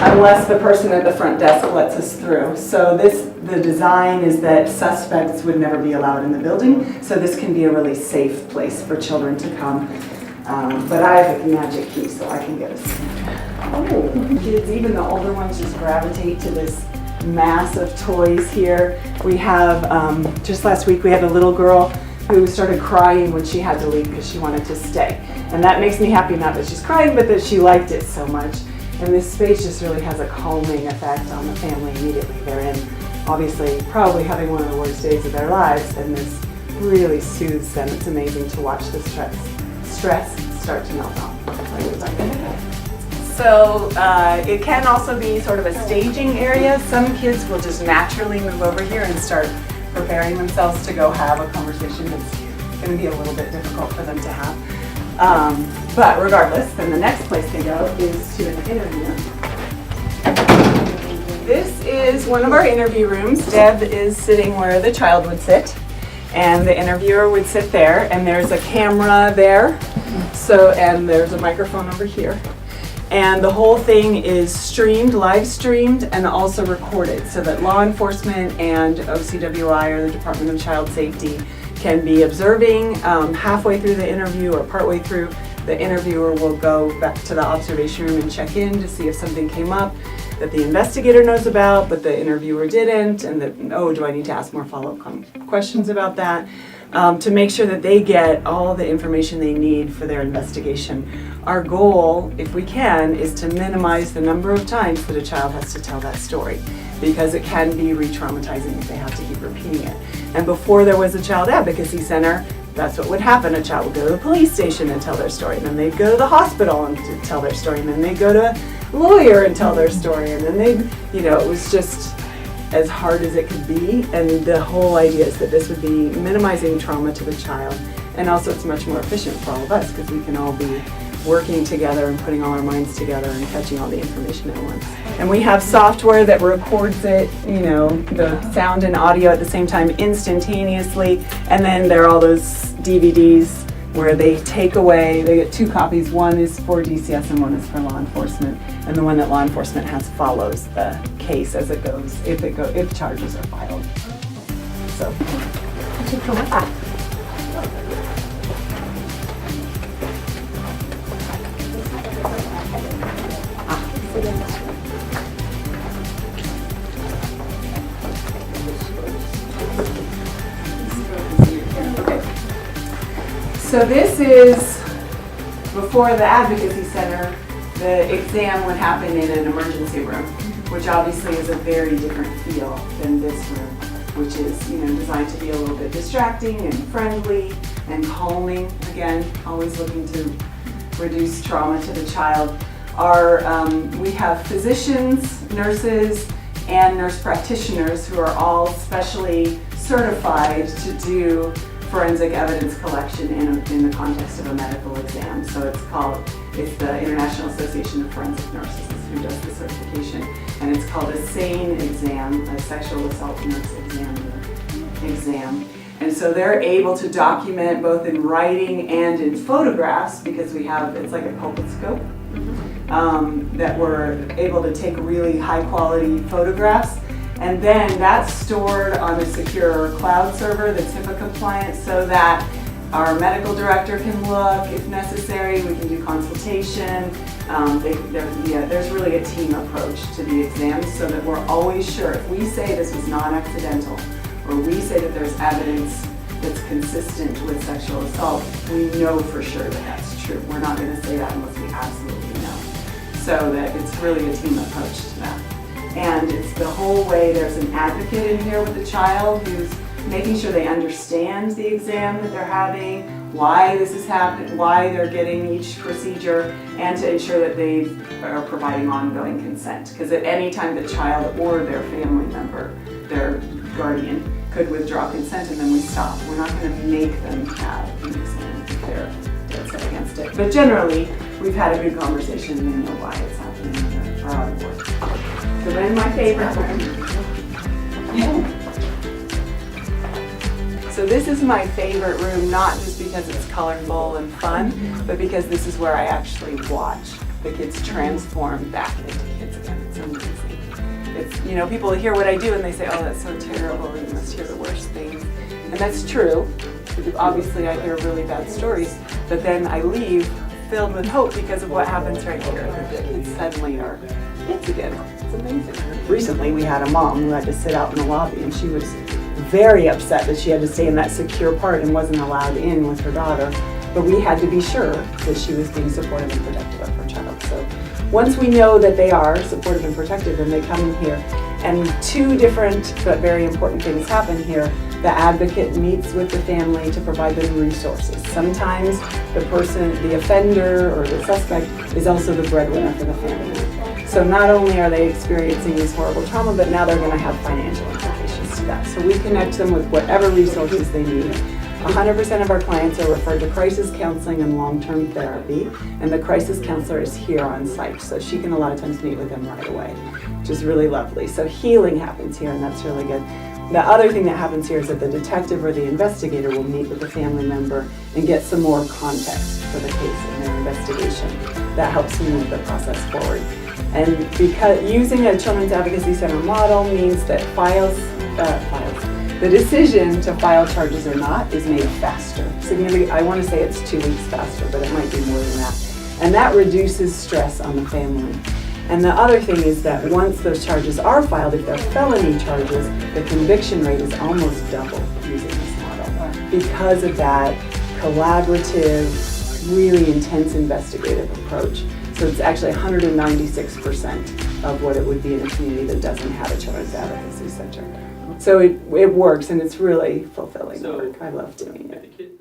unless the person at the front desk lets us through. So the design is that suspects would never be allowed in the building, so this can be a really safe place for children to come. But I have a magic key, so I can get us. Oh, kids, even the older ones, just gravitate to this mass of toys here. We have, just last week, we had a little girl who started crying when she had to leave because she wanted to stay. And that makes me happy, not that she's crying, but that she liked it so much. And this space just really has a calming effect on the family immediately they're in. Obviously, probably having one of the worst days of their lives, and this really soothes them. It's amazing to watch the stress start to melt off. So it can also be sort of a staging area. Some kids will just naturally move over here and start preparing themselves to go have a conversation that's going to be a little bit difficult for them to have. But regardless, then the next place they go is to an interview. This is one of our interview rooms. Deb is sitting where the child would sit, and the interviewer would sit there, and there's a camera there, and there's a microphone over here. And the whole thing is streamed, live streamed, and also recorded so that law enforcement and OCWI, or the Department of Child Safety, can be observing. Halfway through the interview or partway through, the interviewer will go back to the observation room and check in to see if something came up that the investigator knows about, but the interviewer didn't, and that, oh, do I need to ask more follow-up questions about that? To make sure that they get all the information they need for their investigation. Our goal, if we can, is to minimize the number of times that a child has to tell that story, because it can be re-traumatizing if they have to keep repeating it. And before there was a child advocacy center, that's what would happen. A child would go to the police station and tell their story, and then they'd go to the hospital and tell their story, and then they'd go to a lawyer and tell their story, and then it was just as hard as it could be. And the whole idea is that this would be minimizing trauma to the child, and also it's much more efficient for all of us because we can all be working together and putting all our minds together and catching all the information at once. And we have software that records it, the sound and audio at the same time instantaneously, and then there are all those DVDs where they take away, they get 2 copies. One is for DCS and one is for law enforcement. And the one that law enforcement has follows the case as it goes, if charges are filed. So. So this is, before the Advocacy Center, the exam would happen in an emergency room, which obviously is a very different feel than this room, which is designed to be a little bit distracting and friendly and calming. Again, always looking to reduce trauma to the child. We have physicians, nurses, and nurse practitioners who are all specially certified to do forensic evidence collection in the context of a medical exam. So it's the International Association of Forensic Nurses who does the certification, and it's called a SANE exam, a sexual assault nurse exam. And so they're able to document both in writing and in photographs, because it's like a colposcope, that we're able to take really high quality photographs. And then that's stored on a secure cloud server that's HIPAA compliant, so that our medical director can look if necessary. We can do consultation. There's really a team approach to the exams, so that we're always sure if we say this was non-accidental, or we say that there's evidence that's consistent with sexual assault, we know for sure that that's true. We're not going to say that unless we absolutely know. So that it's really a team approach to that. And it's the whole way. There's an advocate in here with the child who's making sure they understand the exam that they're having, why this is happening, why they're getting each procedure, and to ensure that they are providing ongoing consent. Because at any time the child or their family member, their guardian, could withdraw consent, and then we stop. We're not going to make them have an exam if they're set against it. But generally, we've had a good conversation and they know why it's happening or out of work. So then my favorite room. So this is my favorite room, not just because it's colorful and fun, but because this is where I actually watch the kids transform back into kids again. it's, you know, people hear what I do and they say, oh, that's so terrible, you must hear the worst things. And that's true. Obviously, I hear really bad stories, but then I leave filled with hope because of what happens right here. That the kids suddenly are kids again. It's amazing. Recently, we had a mom who had to sit out in the lobby, and she was very upset that she had to stay in that secure part and wasn't allowed in with her daughter. But we had to be sure that she was being supportive and protective of her child. So once we know that they are supportive and protective, then they come in here. And two different but very important things happen here. The advocate meets with the family to provide them resources. Sometimes the offender or the suspect is also the breadwinner for the family. So not only are they experiencing this horrible trauma, but now they're going to have financial implications to that. So we connect them with whatever resources they need. 100% of our clients are referred to crisis counseling and long-term therapy, and the crisis counselor is here on site, so she can a lot of times meet with them right away, which is really lovely. So healing happens here, and that's really good. The other thing that happens here is that the detective or the investigator will meet with the family member and get some more context for the case and their investigation. That helps move the process forward. And because using a Children's Advocacy Center model means that the decision to file charges or not is made faster. Significantly, I want to say it's 2 weeks faster, but it might be more than that. And that reduces stress on the family. And the other thing is that once those charges are filed, if they're felony charges, the conviction rate is almost double using this model because of that collaborative, really intense investigative approach. So it's actually 196% of what it would be in a community that doesn't have a Children's Advocacy Center. So it works, and it's really fulfilling work. I love doing it.